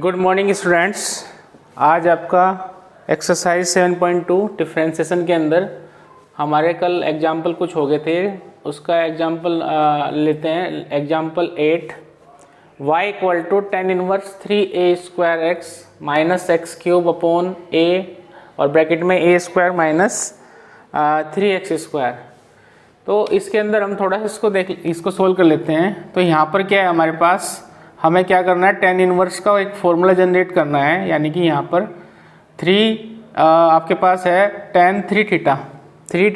Good morning students. आज आपका exercise 7.2 differentiation के अंदर हमारे कल एग्जाम्पल कुछ हो गए थे, उसका एग्जाम्पल लेते हैं। Example 8, y equal to tan inverse 3a² minus x cube upon a और ब्रैकेट में a² माइनस 3x²। तो इसके अंदर हम थोड़ा इसको सोल्व कर लेते हैं। तो यहाँ पर क्या है, हमारे पास हमें क्या करना है, tan इनवर्स का एक फॉर्मूला जनरेट करना है। यानी कि यहाँ पर 3 आपके पास है tan 3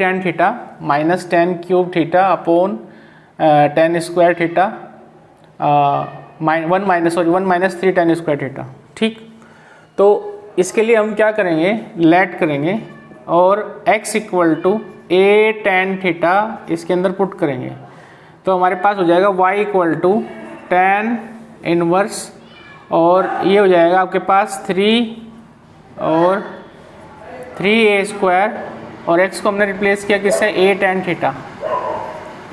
tan थीटा minus tan cube theta upon tan² theta 1 minus 3 tan² theta. ठीक, तो इसके लिए हम क्या करेंगे, लेट करेंगे और x equal to a tan theta इसके अंदर पुट करेंगे। तो हमारे पास हो जाएगा y equal to tan inverse और ये हो जाएगा आपके पास 3 और 3a² और x को हमने रिप्लेस किया किससे, a tan थीटा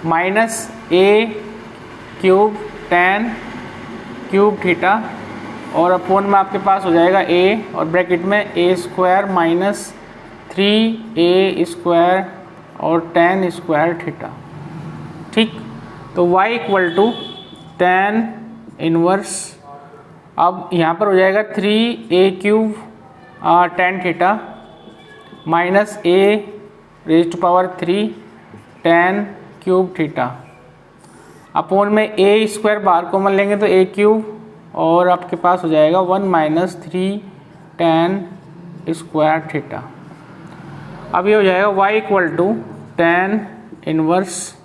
minus a cube tan cube theta और अपॉन में आपके पास हो जाएगा a और ब्रैकेट में a² माइनस 3a² और tan² थीटा। ठीक, तो y equal to tan inverse, अब यहाँ पर हो जाएगा 3a³ tan थीटा minus a⁻³ tan cube theta upon में a² बाहर कॉमन लेंगे तो a³ और आपके पास हो जाएगा 1 माइनस 3 tan² थीटा। अब ये हो जाएगा y equal to tan inverse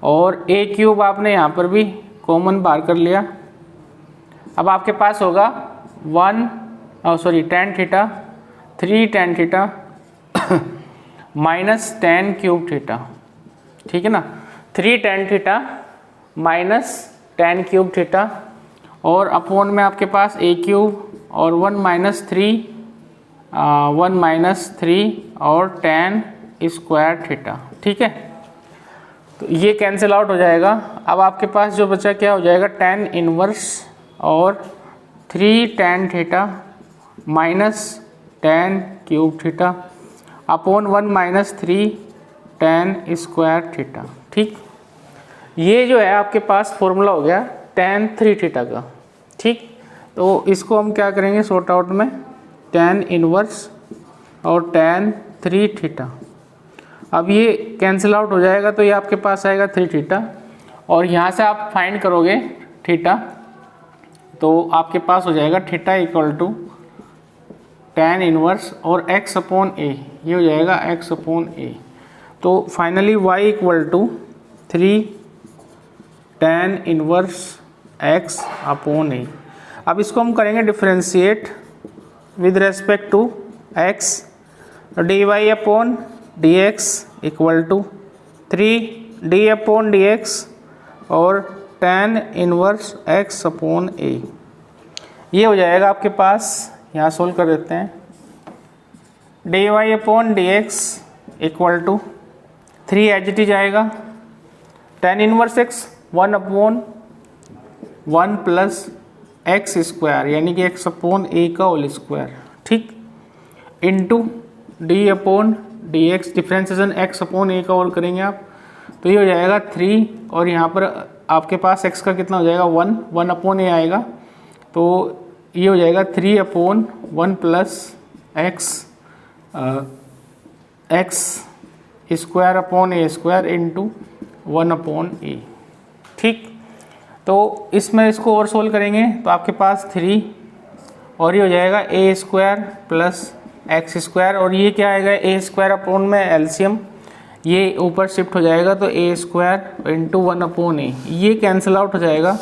और a³ आपने यहाँ पर भी कॉमन बाहर कर लिया। अब आपके पास होगा tan थीटा 3 tan थीटा माइनस tan क्यूब थीटा। ठीक है ना, 3 tan थीटा माइनस tan क्यूब थीटा और अपॉन में आपके पास a³ और 1 माइनस 3 और tan² थीटा। ठीक है, तो ये कैंसिल आउट हो जाएगा। अब आपके पास जो बचा क्या हो जाएगा, tan इनवर्स और 3 tan थीटा minus tan cube theta upon 1 minus 3 tan² theta. ठीक, ये जो है आपके पास फॉर्मूला हो गया tan 3 थीटा का। ठीक, तो इसको हम क्या करेंगे, सॉर्ट आउट में tan इनवर्स और tan 3 थीटा। अब ये कैंसिल आउट हो जाएगा तो ये आपके पास आएगा 3 थीटा और यहाँ से आप फाइंड करोगे थीटा तो आपके पास हो जाएगा theta equal to tan inverse और x अपॉन a, ये हो जाएगा x अपॉन a। तो finally y equal to 3 tan inverse x upon a। अब इसको हम करेंगे differentiate with respect to x, dy upon dx equal to 3d upon dx और tan inverse x upon a। ये हो जाएगा आपके पास, यहाँ सोल्व कर देते हैं, dy upon dx equal to 3 as it is आएगा tan inverse x 1 upon 1 plus x² यानी कि x अपॉन a का होल स्क्वायर। ठीक, into d upon dx, differentiation x upon a का और करेंगे आप तो ये हो जाएगा 3 और यहाँ पर आपके पास x का कितना हो जाएगा 1 अपॉन a आएगा तो ये हो जाएगा 3 upon 1 plus x² upon a² into 1 upon a। ठीक, तो इसमें इसको और सोल्व करेंगे तो आपके पास 3 और ये हो जाएगा a² प्लस x² और ये क्या आएगा a² अपॉन में एलसीएम, ये ऊपर शिफ्ट हो जाएगा तो a² इंटू 1 अपॉन a, ये कैंसिल आउट हो जाएगा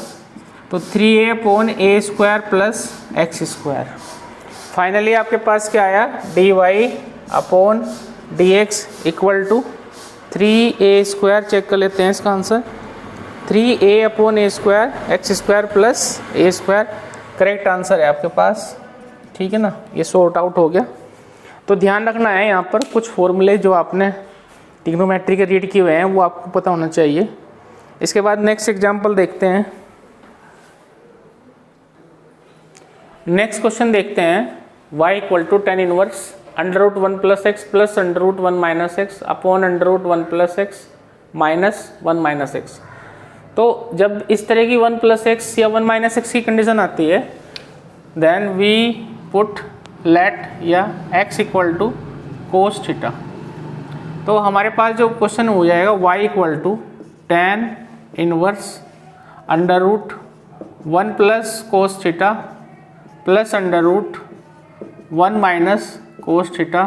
तो 3a upon a² plus x²। Finally आपके पास क्या आया, dy upon dx equal to 3a² check कर लेते हैं इसका answer, 3a upon a² x² plus a², correct answer है आपके पास। ठीक है ना, ये सॉर्ट आउट हो गया। तो ध्यान रखना है यहाँ पर कुछ फॉर्मूले जो आपने ट्रिग्नोमेट्री के रीड किए हुए हैं वो आपको पता होना चाहिए। इसके बाद नेक्स्ट एग्जांपल देखते हैं। नेक्स्ट क्वेश्चन देखते हैं। y equal to ten inverse under root one plus x plus under root one minus x upon under root one plus x minus one minus x. तो जब इस तरह की वन प्लस एक्स या one minus x की condition आती है, then we put let या x equal to cos theta. तो हमारे पास जो क्वेश्चन हो जाएगा y equal to ten inverse under root one plus cos theta plus under root one minus cos theta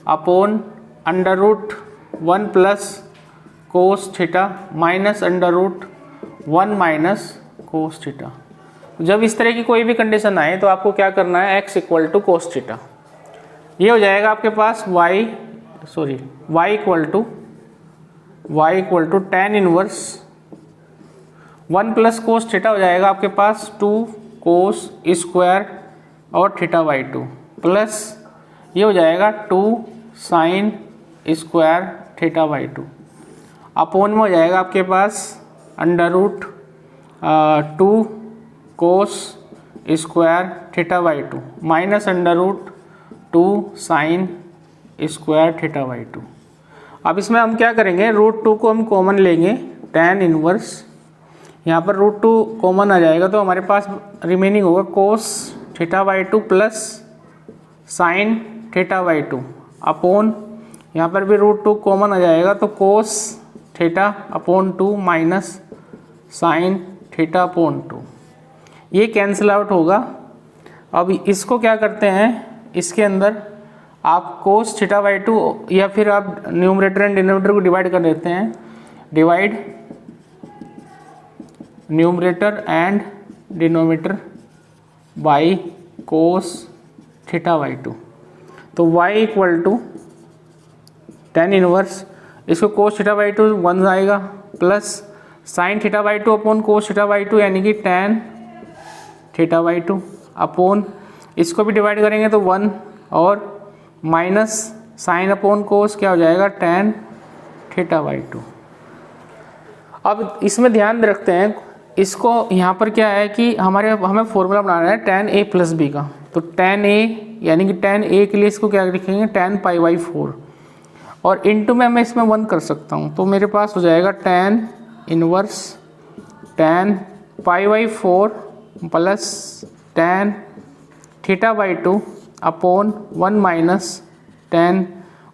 upon under root one plus cos theta minus under root one minus cos theta. जब इस तरह की कोई भी condition आए तो आपको क्या करना है, x equal to cos theta. ये हो जाएगा आपके पास y equal to ten inverse one plus cos theta हो जाएगा आपके पास टू कोस स्क्वायर और थीटा बाई टू प्लस ये हो जाएगा two sine square theta by two upon में हो जाएगा आपके पास under root two cos square theta by two minus under root two sine square theta by two. अब इसमें हम क्या करेंगे, रूट टू को हम कॉमन लेंगे, टेन इनवर्स यहाँ पर रूट टू कॉमन आ जाएगा तो हमारे पास रिमेनिंग होगा कोस theta by two plus sine theta by two upon यहाँ पर भी रूट टू कॉमन आ जाएगा तो कोस theta upon two minus sine theta upon two. ये कैंसिल आउट होगा। अब इसको क्या करते हैं, इसके अंदर आप कोस थीटा बाई टू या फिर आप न्यूमरेटर एंड डिनोमिनेटर को डिवाइड कर देते हैं, divide numerator and denominator by cos theta by two. तो y equal to ten inverse, इसको cos theta by two one आएगा plus sine theta by two upon cos theta by two यानी कि tan theta by two upon इसको भी divide करेंगे तो one और माइनस साइन अपॉन कोस क्या हो जाएगा टेन थीटा बाई टू। अब इसमें ध्यान रखते हैं, इसको यहाँ पर क्या है कि हमें फॉर्मूला बनाना है टेन ए प्लस बी का। तो टेन ए यानी कि टेन ए के लिए इसको क्या लिखेंगे, टेन पाई बाई फोर और इनटू में मैं इसमें वन कर सकता हूँ तो मेरे पास हो जाएगा tan inverse tan pi by four plus ten theta by two upon one minus ten,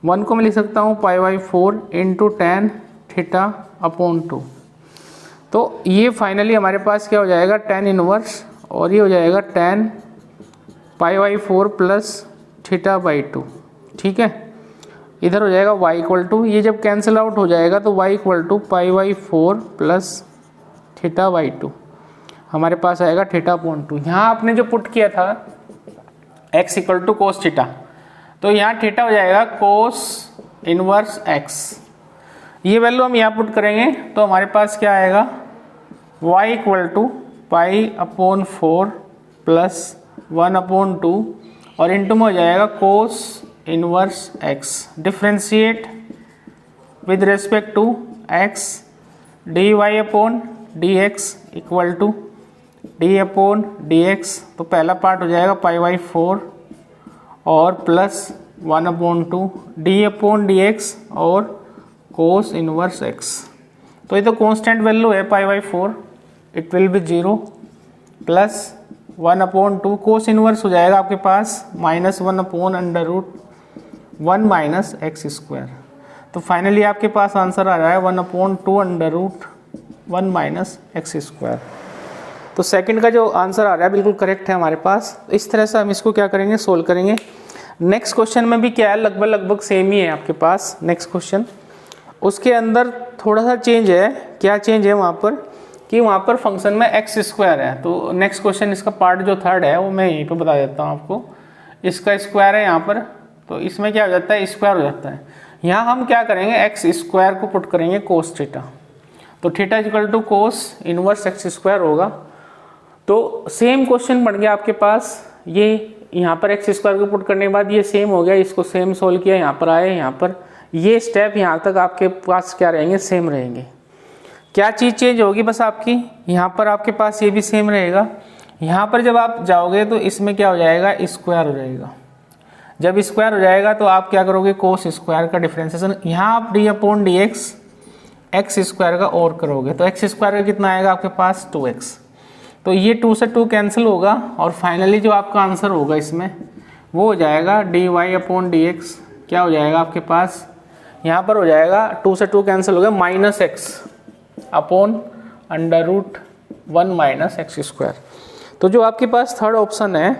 one को मैं लिख सकता हूँ पाई by four into tan theta upon two. तो ये फाइनली हमारे पास क्या हो जाएगा, टेन इनवर्स और ये हो जाएगा ten pi by four plus theta by to. ठीक है, इधर हो जाएगा y इक्वल टू, ये जब कैंसिल आउट हो जाएगा तो y equal to pi by four plus theta by two हमारे पास आएगा थीटा अपॉन टू। यहाँ आपने जो पुट किया था x equal to cos theta, तो यहाँ थीटा हो जाएगा कोस इनवर्स x। ये वैल्यू हम यहाँ पुट करेंगे तो हमारे पास क्या आएगा, y equal to pi upon four plus one upon two और इंटू में हो जाएगा cos inverse x differentiate with respect to x d y upon d x equal to d upon d x. तो पहला पार्ट हो जाएगा pi by four और plus one upon two d upon d x और cos inverse x। तो ये तो constant value है pi by four, it will be zero plus one upon two cos inverse हो जाएगा आपके पास minus one upon under root one minus x square. तो फाइनली आपके पास आंसर आ रहा है one upon two under root one minus x square. तो सेकंड का जो आंसर आ रहा है बिल्कुल करेक्ट है हमारे पास। इस तरह से हम इसको क्या करेंगे, सोल्व करेंगे। नेक्स्ट क्वेश्चन में भी क्या है, लगभग सेम ही है आपके पास नेक्स्ट क्वेश्चन। उसके अंदर थोड़ा सा चेंज है। क्या चेंज है वहाँ पर कि वहाँ पर फंक्शन में एक्स स्क्वायर है। तो नेक्स्ट क्वेश्चन इसका पार्ट जो थर्ड है वो मैं यहीं पे बता देता हूँ आपको। इसका स्क्वायर है यहाँ पर, तो इसमें क्या हो जाता है, स्क्वायर हो जाता है। यहाँ हम क्या करेंगे, एक्स स्क्वायर को पुट करेंगे कोस थीटा। तो theta equal to cos inverse x square होगा। तो सेम क्वेश्चन बन गया आपके पास। ये यहाँ पर एक्स स्क्वायर को पुट करने के बाद ये सेम हो गया, इसको सेम सोल्व किया, यहाँ पर आए, यहाँ पर ये स्टेप यहाँ तक आपके पास क्या रहेंगे, सेम रहेंगे। क्या चीज़ चेंज होगी बस आपकी, यहाँ पर आपके पास ये भी सेम रहेगा, यहाँ पर जब आप जाओगे तो इसमें क्या हो जाएगा, स्क्वायर हो जाएगा। जब स्क्वायर हो जाएगा तो आप क्या करोगे, कोस स्क्वायर का डिफरेंशिएशन यहाँ आप D upon d x x square का और करोगे तो एक्स स्क्वायर का कितना आएगा आपके पास 2x। तो ये 2 से 2 कैंसिल होगा और फाइनली जो आपका आंसर होगा इसमें वो हो जाएगा d y upon d x. क्या हो जाएगा आपके पास, यहाँ पर हो जाएगा 2 से 2 कैंसिल हो गया minus x upon under root 1 minus x square. तो जो आपके पास थर्ड ऑप्शन है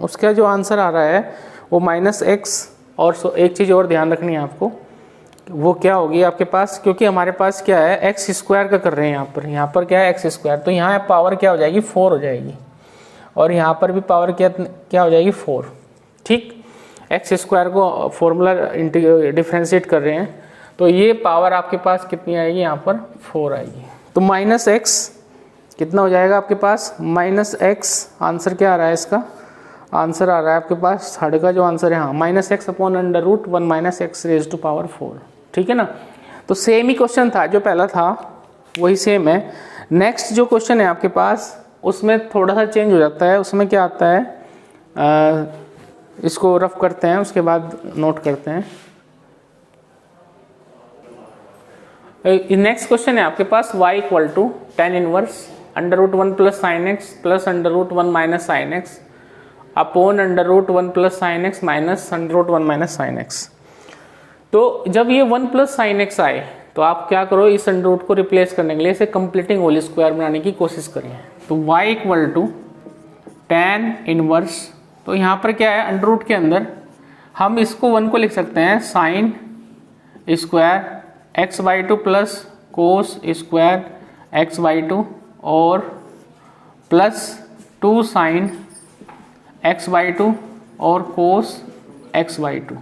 उसका जो आंसर आ रहा है वो माइनस एक्स। और एक चीज़ और ध्यान रखनी है आपको, वो क्या होगी आपके पास, क्योंकि हमारे पास क्या है एक्स स्क्वायर का कर रहे हैं यहाँ पर क्या है एक्स स्क्वायर, तो यहाँ पावर क्या हो जाएगी 4 हो जाएगी और यहाँ पर भी पावर क्या हो जाएगी 4। ठीक, एक्स स्क्वायर को फॉर्मूला डिफ्रेंशिएट कर रहे हैं तो ये पावर आपके पास कितनी आएगी, यहाँ पर 4 आएगी। तो माइनस एक्स कितना हो जाएगा आपके पास, माइनस एक्स। आंसर क्या आ रहा है इसका, आंसर आ रहा है आपके पास थर्ड का जो आंसर है, हाँ minus x upon under root 1 minus x raise to power 4। ठीक है ना। तो सेम ही क्वेश्चन था जो पहला था वही सेम है। नेक्स्ट जो क्वेश्चन है आपके पास उसमें थोड़ा सा चेंज हो जाता है। उसमें क्या आता है, इसको रफ करते हैं उसके बाद नोट करते हैं। नेक्स्ट क्वेश्चन है आपके पास y equal to tan inverse under root 1 plus sine x plus under root 1 minus sine x upon under root 1 plus sine x minus under root 1 minus sine x. तो जब ये 1 plus sine x आए तो आप क्या करो, इस under root को रिप्लेस करने के लिए इसे कंप्लीटिंग होल स्क्वायर बनाने की कोशिश करिए। तो y equal to tan inverse, तो यहाँ पर क्या है अंडर रूट के अंदर हम इसको 1 को लिख सकते हैं sign square x by 2 plus cos square x by 2 और प्लस 2 साइन एक्स बाई 2 और कोस एक्स बाई 2।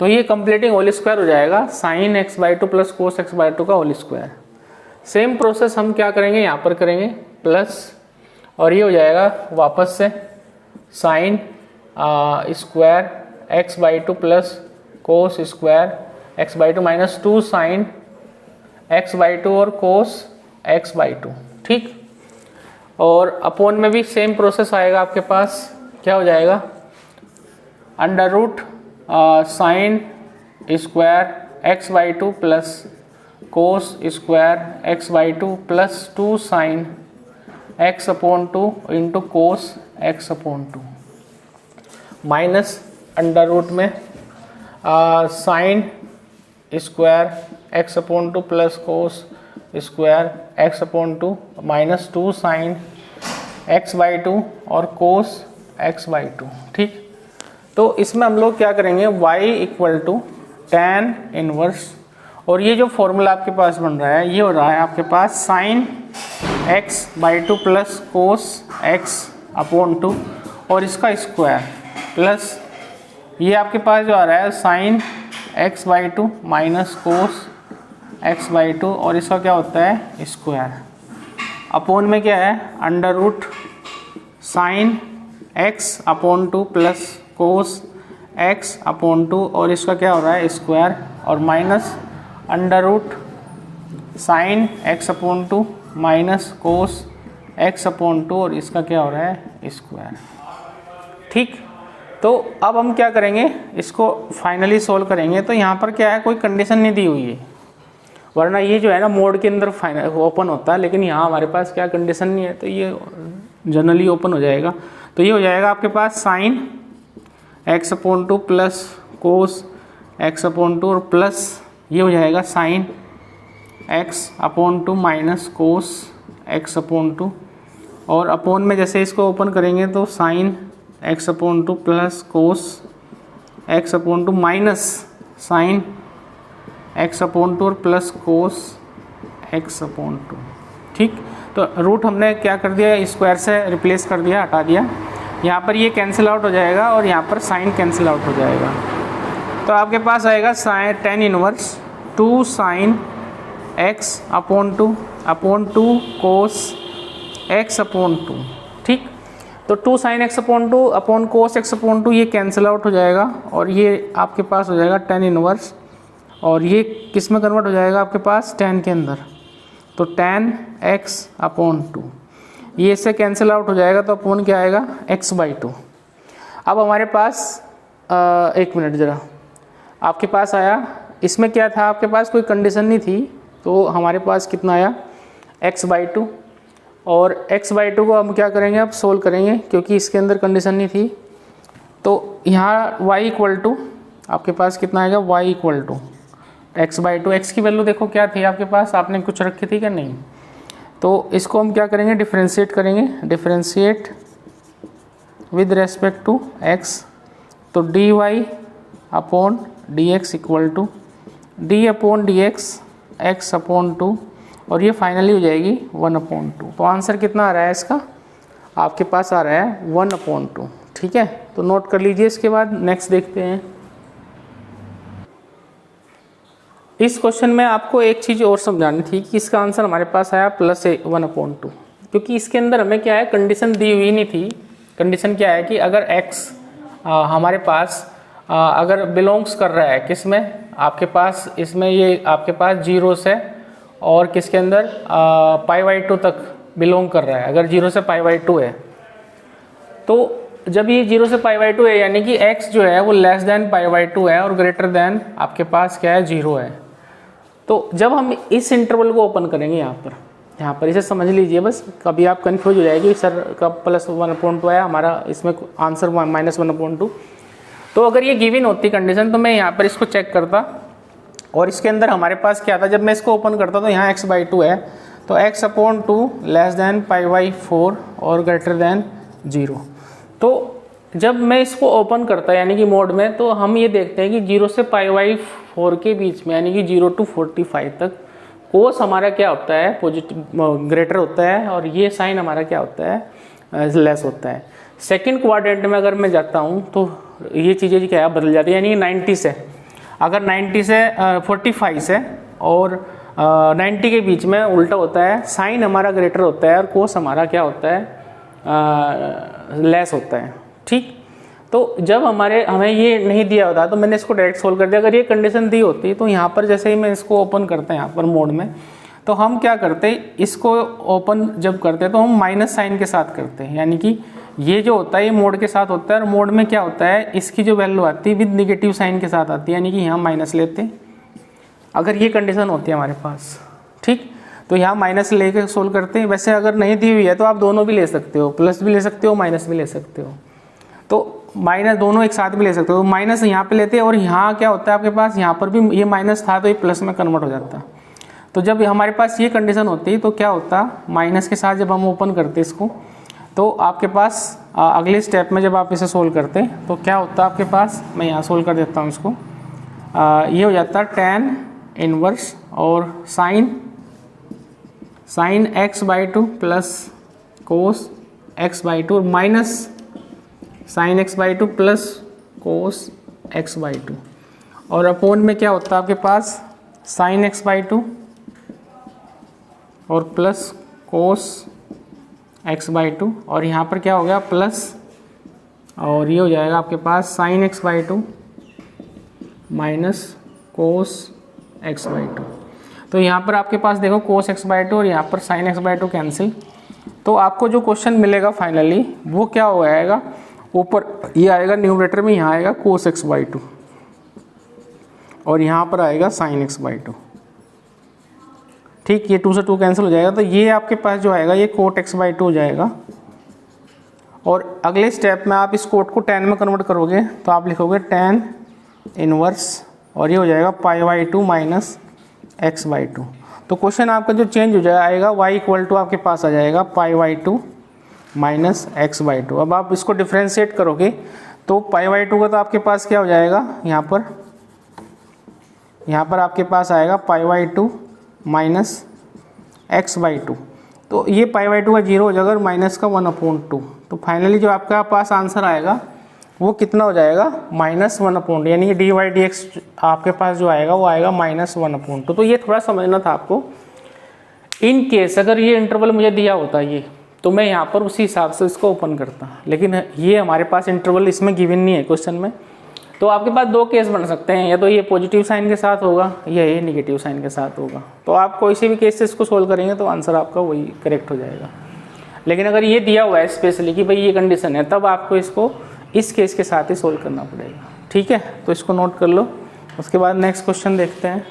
तो ये कंप्लीटिंग होल स्क्वायर हो जाएगा sine x by 2 plus cos x by 2 का होल स्क्वायर। सेम प्रोसेस हम क्या करेंगे, यहाँ पर करेंगे प्लस और ये हो जाएगा वापस से sign square x by 2 plus cos square x by 2 minus 2 sine x by 2 और कोस एक्स बाई 2। ठीक, और अपॉन में भी सेम प्रोसेस आएगा आपके पास। क्या हो जाएगा under root sine square x by 2 plus cos square x by 2 plus 2 sine x upon 2 into cos x upon 2 minus under root में sine square x upon 2 plus cos square x upon 2 minus 2 sine x by 2 और cos x by 2। ठीक, तो इसमें हम लोग क्या करेंगे, y equal to tan inverse, और ये जो फॉर्मूला आपके पास बन रहा है ये हो रहा है आपके पास sine x by 2 plus cos x upon 2 और इसका स्क्वायर प्लस ये आपके पास जो आ रहा है sine x by 2 minus cos x by 2 और इसका क्या होता है स्क्वायर अपॉन में क्या है under root sine x upon 2 plus cos x upon 2 और इसका क्या हो रहा है स्क्वायर और minus under root sine x upon 2 minus cos x upon 2 और इसका क्या हो रहा है स्क्वायर। ठीक, तो अब हम क्या करेंगे, इसको फाइनली सॉल्व करेंगे। तो यहाँ पर क्या है, कोई कंडीशन नहीं दी हुई है, वरना ये जो है ना मोड के अंदर फाइनल ओपन होता है, लेकिन यहाँ हमारे पास क्या कंडीशन नहीं है तो ये जनरली ओपन हो जाएगा। तो ये हो जाएगा आपके पास sine x upon 2 plus cos x upon 2 और प्लस ये हो जाएगा sine x upon 2 minus cos x upon 2 और अपॉन में जैसे इसको ओपन करेंगे तो sine x upon 2 plus cos x upon 2 minus sine x upon 2 और प्लस कोस एक्स अपॉन 2। ठीक, तो रूट हमने क्या कर दिया, स्क्वायर से रिप्लेस कर दिया, हटा दिया। यहाँ पर ये कैंसिल आउट हो जाएगा और यहाँ पर साइन कैंसिल आउट हो जाएगा। तो आपके पास आएगा sine tan inverse 2 sine x upon 2 cos x upon 2। ठीक, तो 2 sine x upon 2 upon cos x upon 2 ये कैंसिल आउट हो जाएगा और ये आपके पास हो जाएगा tan इनवर्स और ये किस में कन्वर्ट हो जाएगा आपके पास tan के अंदर, तो tan x अपॉन 2 ये इससे कैंसिल आउट हो जाएगा, तो अपॉन क्या आएगा x/2। अब हमारे पास एक मिनट ज़रा, आपके पास आया, इसमें क्या था, आपके पास कोई कंडीशन नहीं थी, तो हमारे पास कितना आया x/2। और x/2 को हम क्या करेंगे, अब सोल्व करेंगे, क्योंकि इसके अंदर कंडीशन नहीं थी। तो यहाँ y आपके पास कितना आएगा, y x/2। x की वैल्यू देखो क्या थी आपके पास, आपने कुछ रखी थी क्या, नहीं। तो इसको हम क्या करेंगे, डिफ्रेंशिएट करेंगे, differentiate with respect to x। तो dy/dx equal to d/dx x/2, और ये फाइनली हो जाएगी 1/2। तो आंसर कितना आ रहा है इसका, आपके पास आ रहा है 1/2। ठीक है, तो नोट कर लीजिए। इसके बाद नेक्स्ट देखते हैं। इस क्वेश्चन में आपको एक चीज़ और समझानी थी कि इसका आंसर हमारे पास आया +1/2, क्योंकि इसके अंदर हमें क्या है, कंडीशन दी हुई नहीं थी। कंडीशन क्या है कि अगर x हमारे पास अगर बिलोंग्स कर रहा है किस में, आपके पास इसमें ये आपके पास 0 से और किसके अंदर π/2 तक बिलोंग कर रहा है। अगर 0 से π/2 है, तो जब ये 0 से π/2 है, यानी कि x जो है वो लेस देन π/2 है और ग्रेटर देन आपके पास क्या है 0 है। तो जब हम इस इंटरवल को ओपन करेंगे यहाँ पर इसे समझ लीजिए बस, कभी आप कंफ्यूज हो जाएगी सर कब +1/2 आया, हमारा इसमें आंसर -1/2। तो अगर ये गिवन होती कंडीशन, तो मैं यहाँ पर इसको चेक करता, और इसके अंदर हमारे पास क्या था, जब मैं इसको ओपन करता तो यहाँ x/2 है, तो x/2 लेस देन π/4 और ग्रेटर देन 0। तो जब मैं इसको ओपन करता यानी कि मोड में, तो हम ये देखते हैं कि 0 से π/4 के बीच में, यानी कि 0 to 45 तक कोस हमारा क्या होता है, पॉजिटिव ग्रेटर होता है, और ये साइन हमारा क्या होता है, लेस होता है। सेकंड क्वाड्रेंट में अगर मैं जाता हूँ तो ये चीज़ें क्या है बदल जाती है, यानी कि 90 से, अगर 90 से 45 से और 90 के बीच में उल्टा होता है, साइन हमारा ग्रेटर होता है और कोस हमारा क्या होता है, लेस होता है। ठीक, तो जब हमें ये नहीं दिया होता, तो मैंने इसको डायरेक्ट सोल्व कर दिया। अगर ये कंडीशन दी होती तो यहाँ पर जैसे ही मैं इसको ओपन करते हैं यहाँ पर मोड में, तो हम क्या करते, इसको ओपन जब करते हैं तो हम माइनस साइन के साथ करते हैं, यानी कि ये जो होता है ये मोड के साथ होता है, और मोड में क्या होता है, इसकी जो वैल्यू आती है विद निगेटिव साइन के साथ आती है, यानी कि यहाँ माइनस लेते हैं अगर ये कंडीशन होती है हमारे पास। ठीक, तो यहाँ माइनस लेके सोल्व करते हैं। वैसे अगर नहीं दी हुई है तो आप दोनों भी ले सकते हो, प्लस भी ले सकते हो, माइनस भी ले सकते हो, तो माइनस दोनों एक साथ भी ले सकते हो। माइनस यहाँ पे लेते हैं, और यहाँ क्या होता है आपके पास, यहाँ पर भी ये माइनस था तो ये प्लस में कन्वर्ट हो जाता। तो जब हमारे पास ये कंडीशन होती है तो क्या होता, माइनस के साथ जब हम ओपन करते इसको, तो आपके पास अगले स्टेप में जब आप इसे सोल्व करते तो क्या होता आपके पास, मैं यहाँ सोल्व कर देता हूँ इसको, ये हो जाता tan इनवर्स और sine x/2 plus cos x/2 minus sine x/2 plus cos x/2, और अपोन में क्या होता है आपके पास साइन x/2 और प्लस कोस x/2, और यहाँ पर क्या हो गया प्लस, और ये हो जाएगा आपके पास sign x/2 minus cos x/2। तो यहाँ पर आपके पास देखो कोस x/2 और यहाँ पर साइन x/2 कैंसिल, तो आपको जो क्वेश्चन मिलेगा फाइनली वो क्या हो जाएगा, ऊपर ये आएगा न्यूमरेटर में, यहाँ आएगा कोस x/2 और यहाँ पर आएगा साइन x/2। ठीक, ये 2 से 2 कैंसिल हो जाएगा, तो ये आपके पास जो आएगा ये कोट x/2 हो जाएगा। और अगले स्टेप में आप इस कोट को tan में कन्वर्ट करोगे तो आप लिखोगे tan इनवर्स, और ये हो जाएगा π/2 माइनस x/2। तो क्वेश्चन आपका जो चेंज हो जाएगा y आपके पास आ जाएगा π/2 माइनस x/2। अब आप इसको डिफ्रेंशिएट करोगे तो π/2 का तो आपके पास क्या हो जाएगा, यहाँ पर आपके पास आएगा π/2 माइनस x/2। तो ये π/2 का 0 हो जाएगा और माइनस का 1/2। तो फाइनली जो आपका पास आंसर आएगा वो कितना हो जाएगा, -1/2, यानी कि dy/dx आपके पास जो आएगा वो आएगा -1/2। तो ये थोड़ा समझना था आपको। इन केस अगर ये इंटरवल मुझे दिया होता ये, तो मैं यहाँ पर उसी हिसाब से इसको ओपन करता, लेकिन ये हमारे पास इंटरवल इसमें गिवन नहीं है क्वेश्चन में। तो आपके पास 2 केस बन सकते हैं, या तो ये पॉजिटिव साइन के साथ होगा या ये नेगेटिव साइन के साथ होगा। तो आप कोई से भी केस से इसको सोल्व करेंगे तो आंसर आपका वही करेक्ट हो जाएगा। लेकिन अगर ये दिया हुआ है स्पेशली कि भाई ये कंडीशन है, तब आपको इसको इस केस के साथ ही सोल्व करना पड़ेगा। ठीक है, तो इसको नोट कर लो। उसके बाद नेक्स्ट क्वेश्चन देखते हैं।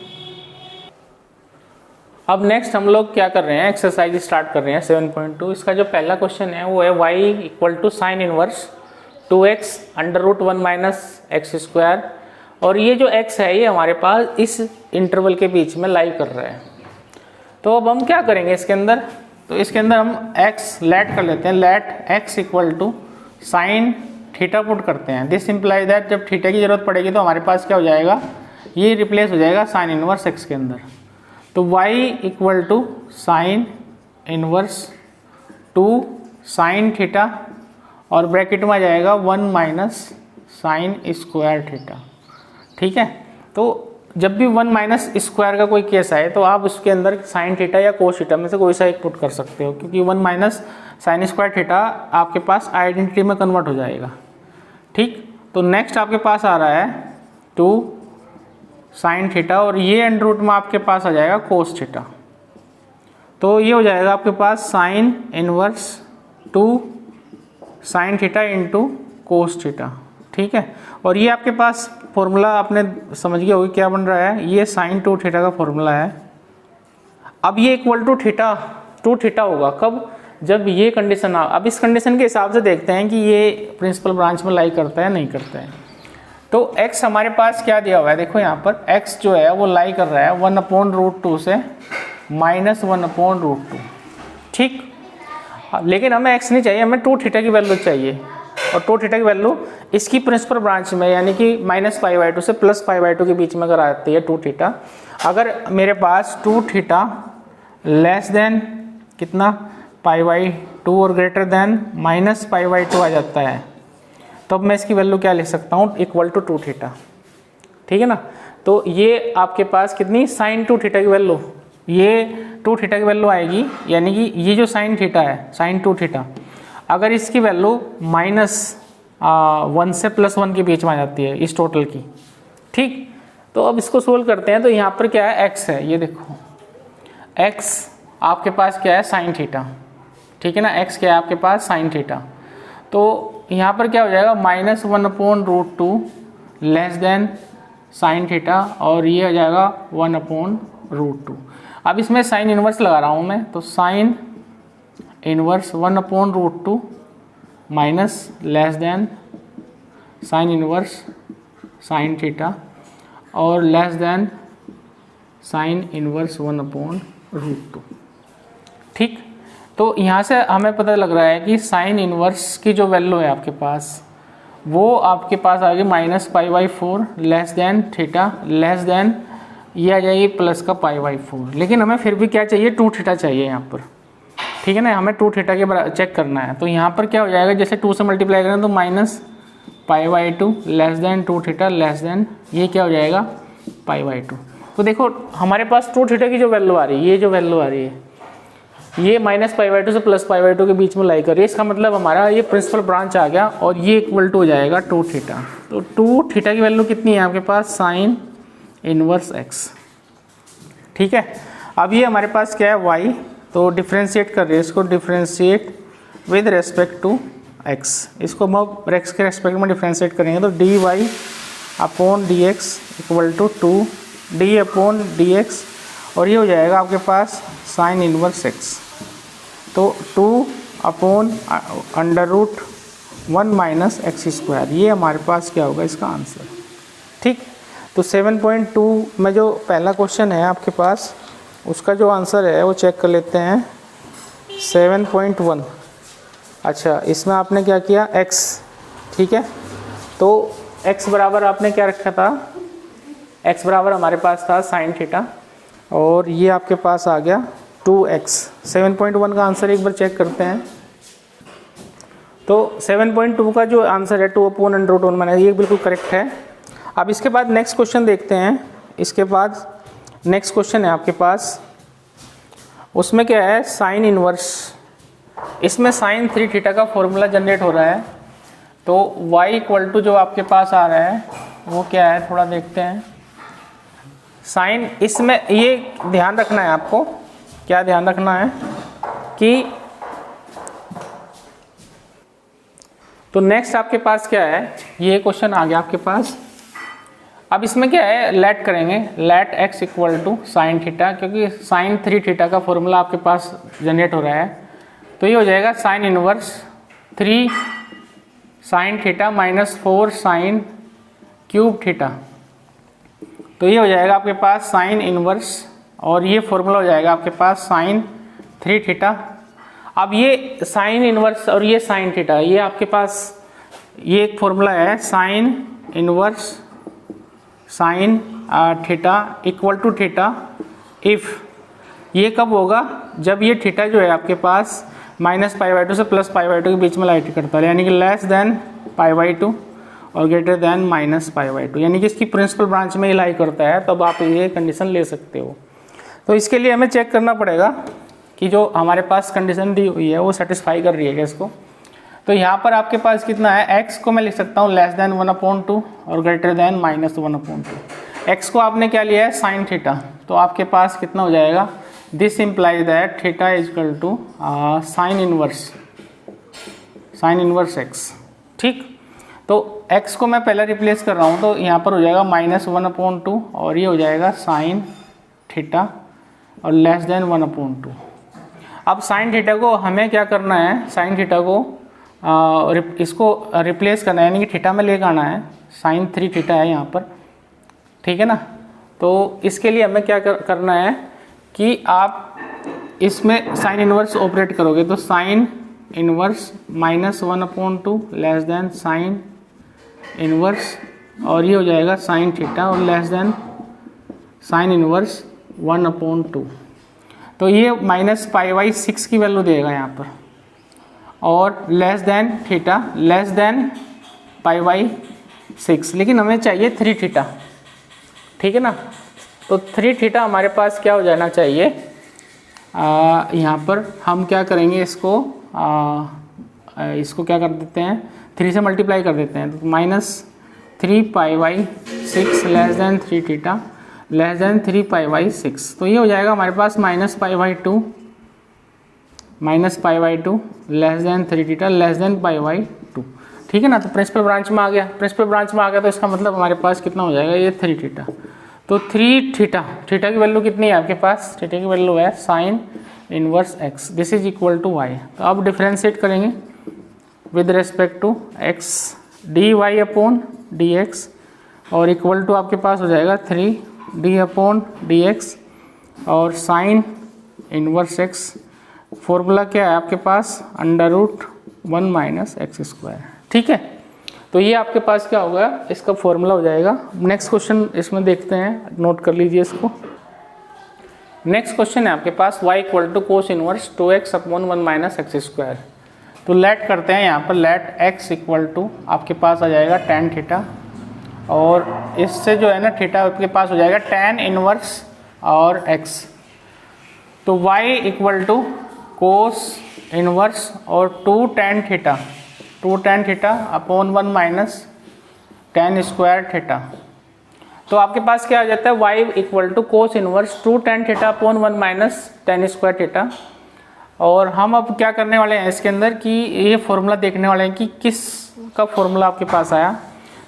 अब नेक्स्ट हम लोग क्या कर रहे हैं, एक्सरसाइज स्टार्ट कर रहे हैं 7.2। इसका जो पहला क्वेश्चन है वो है y equal to sine inverse 2x under root 1 minus x square, और ये जो x है ये हमारे पास इस इंटरवल के बीच में लाई कर रहा है। तो अब हम क्या करेंगे इसके अंदर, तो इसके अंदर हम x लेट कर लेते हैं, let x equal to sine theta put करते हैं। दिस इम्प्लाई दैट जब थीटा की जरूरत पड़ेगी तो हमारे पास क्या हो जाएगा, ये रिप्लेस हो जाएगा साइन इनवर्स x के अंदर। तो y equal to sine inverse 2 sine theta और ब्रैकेट में आ जाएगा 1 माइनस साइन स्क्वायर थीटा। ठीक है, तो जब भी 1 माइनस स्क्वायर का कोई केस आए तो आप उसके अंदर साइन थीटा या कोस थीटा में से कोई सा एक पुट कर सकते हो, क्योंकि 1 माइनस साइन स्क्वायर थीटा आपके पास आइडेंटिटी में कन्वर्ट हो जाएगा। ठीक, तो नेक्स्ट आपके पास आ रहा है 2 साइन थीटा और ये अंडर रूट में आपके पास आ जाएगा कोस थीटा। तो ये हो जाएगा आपके पास sine inverse 2 sine theta into cos theta. ठीक है, और ये आपके पास फॉर्मूला आपने समझ गया होगा क्या बन रहा है, ये साइन 2 थीटा का फॉर्मूला है। अब ये इक्वल टू थीटा 2 थीटा होगा कब, जब ये कंडीशन अब इस कंडीशन के हिसाब से देखते हैं कि ये प्रिंसिपल ब्रांच में लाई करता है नहीं करता है। तो x हमारे पास क्या दिया हुआ है, देखो यहाँ पर x जो है वो लाई कर रहा है 1/√2 से -1/√2। ठीक, लेकिन हमें x नहीं चाहिए, हमें 2 थीटा की वैल्यू चाहिए, और 2 थीटा की वैल्यू इसकी प्रिंसिपल ब्रांच में यानी कि -π/2 से +π/2 के बीच में अगर आती है 2 थीटा, अगर मेरे पास 2 थीटा लेस देन कितना π/2 और ग्रेटर देन -π/2 आ जाता है, तो अब मैं इसकी वैल्यू क्या लिख सकता हूँ, इक्वल टू 2 थीटा। ठीक है ना, तो ये आपके पास कितनी साइन 2 थीटा की वैल्यू, ये 2 थीटा की वैल्यू आएगी, यानी कि ये जो साइन थीटा है साइन 2 थीटा, अगर इसकी वैल्यू -1 से +1 के बीच में आ जाती है इस टोटल की। ठीक, तो अब इसको सोल्व करते हैं। तो यहाँ पर क्या है, x है, ये देखो x आपके पास क्या है साइन थीटा। ठीक है ना, x क्या है आपके पास साइन थीटा, तो यहाँ पर क्या हो जाएगा -1/√2 लेस देन साइन थीटा, और ये हो जाएगा 1/√2। अब इसमें साइन इनवर्स लगा रहा हूँ मैं, तो sine inverse 1/√2 minus less than sign inverse sine theta और लेस देन साइन इनवर्स 1/√2। ठीक, तो यहाँ से हमें पता लग रहा है कि साइन इनवर्स की जो वैल्यू है आपके पास वो आपके पास आ गई -π/4 less than theta less than ये आ जाएगी प्लस का π/4। लेकिन हमें फिर भी क्या चाहिए, 2 थीटा चाहिए यहाँ पर। ठीक है ना, हमें 2 थीटा के बराबर चेक करना है। तो यहाँ पर क्या हो जाएगा, जैसे 2 से मल्टीप्लाई करें तो -π/2 less than 2 theta less than ये क्या हो जाएगा π/2। तो देखो हमारे पास 2 थीटा की जो वैल्यू आ रही है, ये जो वैल्यू आ रही है ये -π/2 से +π/2 के बीच में लाई कर रही है। इसका मतलब हमारा ये प्रिंसिपल ब्रांच आ गया और ये इक्वल टू हो जाएगा 2 थीटा। तो 2 थीटा की वैल्यू कितनी है आपके पास, साइन इनवर्स x। ठीक है, अब ये हमारे पास क्या है y, तो डिफ्रेंशिएट कर रहे हैं इसको, differentiate with respect to x। इसको हम x के रेस्पेक्ट में डिफ्रेंशिएट करेंगे तो dy/dx इक्वल टू 2d/dx, और ये हो जाएगा आपके पास साइन इनवर्स x। तो 2/√1 माइनस एक्स स्क्वायर, ये हमारे पास क्या होगा इसका आंसर। ठीक, तो 7.2 में जो पहला क्वेश्चन है आपके पास उसका जो आंसर है वो चेक कर लेते हैं। 7.1, अच्छा इसमें आपने क्या किया x। ठीक है, तो x बराबर आपने क्या रखा था, x बराबर हमारे पास था साइन थीटा और ये आपके पास आ गया 2x। 7.1 का आंसर एक बार चेक करते हैं। तो 7.2 का जो आंसर है 2/√1 माइनस, ये बिल्कुल करेक्ट है। अब इसके बाद नेक्स्ट क्वेश्चन देखते हैं। इसके बाद नेक्स्ट क्वेश्चन है आपके पास, उसमें क्या है साइन इनवर्स, इसमें साइन 3 थीटा का फॉर्मूला जनरेट हो रहा है। तो y इक्वल टू जो आपके पास आ रहा है वो क्या है, थोड़ा देखते हैं। साइन, इसमें ये ध्यान रखना है आपको, क्या ध्यान रखना है कि तो नेक्स्ट आपके पास क्या है, ये क्वेश्चन आ गया आपके पास। अब इसमें क्या है, लेट करेंगे, let x equal to sine theta, क्योंकि साइन 3 थीटा का फॉर्मूला आपके पास जनरेट हो रहा है। तो ये हो जाएगा sine inverse 3 sine theta minus 4 sine cube theta. तो ये हो जाएगा आपके पास साइन इनवर्स, और ये फॉर्मूला हो जाएगा आपके पास साइन 3 थीटा। अब ये साइन इनवर्स और ये साइन थीटा, ये आपके पास ये एक फॉर्मूला है, sine inverse sine theta equal to theta if, ये कब होगा, जब ये थीटा जो है आपके पास माइनस π/2 से प्लस π/2 के बीच में लाई करता है, यानी कि लेस देन π/2 और ग्रेटर देन माइनस π/2, यानी कि इसकी प्रिंसिपल ब्रांच में ही लाई करता है, तब आप ये कंडीशन ले सकते हो। तो इसके लिए हमें चेक करना पड़ेगा कि जो हमारे पास कंडीशन दी हुई है वो सेटिस्फाई कर रही है क्या इसको। तो यहाँ पर आपके पास कितना है, x को मैं लिख सकता हूँ लेस देन 1/2 और ग्रेटर देन माइनस 1/2। x को आपने क्या लिया है, साइन थीटा, तो आपके पास कितना हो जाएगा, this implies that theta is equal to sine inverse x। ठीक, तो x को मैं पहले रिप्लेस कर रहा हूँ, तो यहाँ पर हो जाएगा माइनस 1/2 और ये हो जाएगा साइन थीटा और लेस देन 1/2। अब साइन थीटा को हमें क्या करना है, साइन थीटा को इसको रिप्लेस करना है, यानी कि थीटा में लेकर आना है, साइन 3 थीटा है यहाँ पर, ठीक है ना। तो इसके लिए हमें क्या करना है कि आप इसमें साइन इनवर्स ऑपरेट करोगे, तो sine inverse minus 1/2 less than sine inverse, और ये हो जाएगा साइन थीटा और लेस देन साइन इनवर्स 1/2। तो ये माइनस π/6 की वैल्यू देगा यहाँ पर, और less than theta less than π/6, लेकिन हमें चाहिए 3 थीटा, ठीक है ना। तो 3 थीटा हमारे पास क्या हो जाना चाहिए, यहाँ पर हम क्या करेंगे, इसको क्या कर देते हैं, 3 से मल्टीप्लाई कर देते हैं, तो minus 3 π/6 less than 3 theta less than 3 π/6। तो ये हो जाएगा हमारे पास minus π/2 less than 3 theta less than π/2, ठीक है ना। तो प्रिंसिपल ब्रांच में आ गया, प्रिंसिपल ब्रांच में आ गया, तो इसका मतलब हमारे पास कितना हो जाएगा, ये 3 थीटा। तो 3 थीटा, थीटा की वैल्यू कितनी है आपके पास, थीटा की वैल्यू है sine inverse x, this is equal to y। तो अब डिफ्रेंशिएट करेंगे with respect to x, dy/dx, और इक्वल टू आपके पास हो जाएगा 3d/dx और साइन इनवर्स x। फॉर्मूला क्या है आपके पास, √1 - x², ठीक है। तो ये आपके पास क्या होगा, इसका फॉर्मूला हो जाएगा। नेक्स्ट क्वेश्चन इसमें देखते हैं, नोट कर लीजिए इसको। नेक्स्ट क्वेश्चन है आपके पास y equal to cos inverse 2x/1 - x²। तो लेट करते हैं यहाँ पर, लेट x इक्वल टू आपके पास आ जाएगा tan थीटा, और इससे जो है ना थीटा आपके पास हो जाएगा tan इनवर्स और x। तो y equal to cos inverse और 2 tan theta upon 1 - tan² theta. तो आपके पास क्या आ जाता है, y equal to cos inverse 2 tan theta upon 1 - tan² theta. और हम अब क्या करने वाले हैं इसके अंदर कि ये फॉर्मूला देखने वाले हैं कि किस का फॉर्मूला आपके पास आया।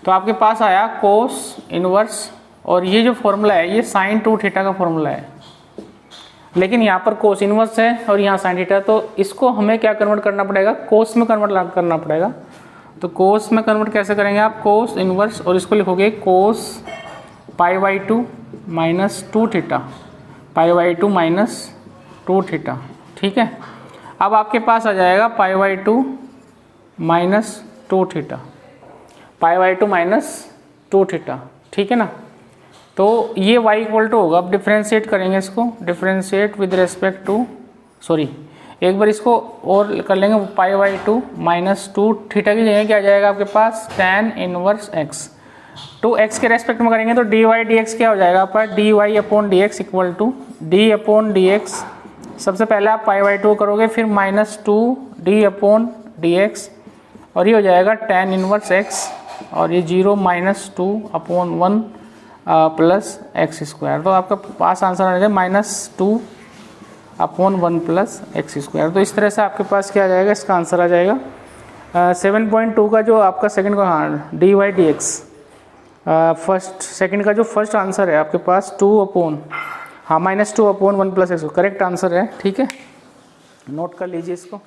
तो आपके पास आया कोस इनवर्स, और ये जो फॉर्मूला है ये साइन 2 थीटा का फॉर्मूला है, लेकिन यहाँ पर कोस इनवर्स है और यहाँ साइन थीटा, तो इसको हमें क्या कन्वर्ट करना पड़ेगा, कोस में कन्वर्ट करना पड़ेगा। तो कोस में कन्वर्ट कैसे करेंगे आप, कोस इनवर्स, और इसको लिखोगे कोस π/2 - 2 थीटा, π/2 - 2 थीटा, ठीक है। अब आपके पास आ जाएगा π/2 - 2 थीटा, π/2 - 2 थीटा, ठीक है ना। तो ये y इक्वल टू होगा, अब डिफ्रेंशिएट करेंगे इसको, differentiate with respect to, sorry एक बार इसको और कर लेंगे, π/2 - 2 थीटा की जगह क्या आ जाएगा आपके पास, tan इनवर्स x। तो x के रेस्पेक्ट में करेंगे तो dy/dx क्या हो जाएगा आपका, dy/dx इक्वल टू d/dx, सबसे पहले आप π/2 करोगे, फिर -2d/dx, और ये हो जाएगा tan इनवर्स x, और ये 0 - 2/1 प्लस x²। तो आपका पास आंसर आ जाएगा -2/1 प्लस x²। तो इस तरह से आपके पास क्या आ जाएगा, इसका आंसर आ जाएगा 7.2 का जो आपका सेकंड का, हाँ, d y d x first second का जो फर्स्ट आंसर है आपके पास 2 अपॉन, हाँ, -2 अपॉन 1 + x करेक्ट आंसर है। ठीक है, नोट कर लीजिए इसको।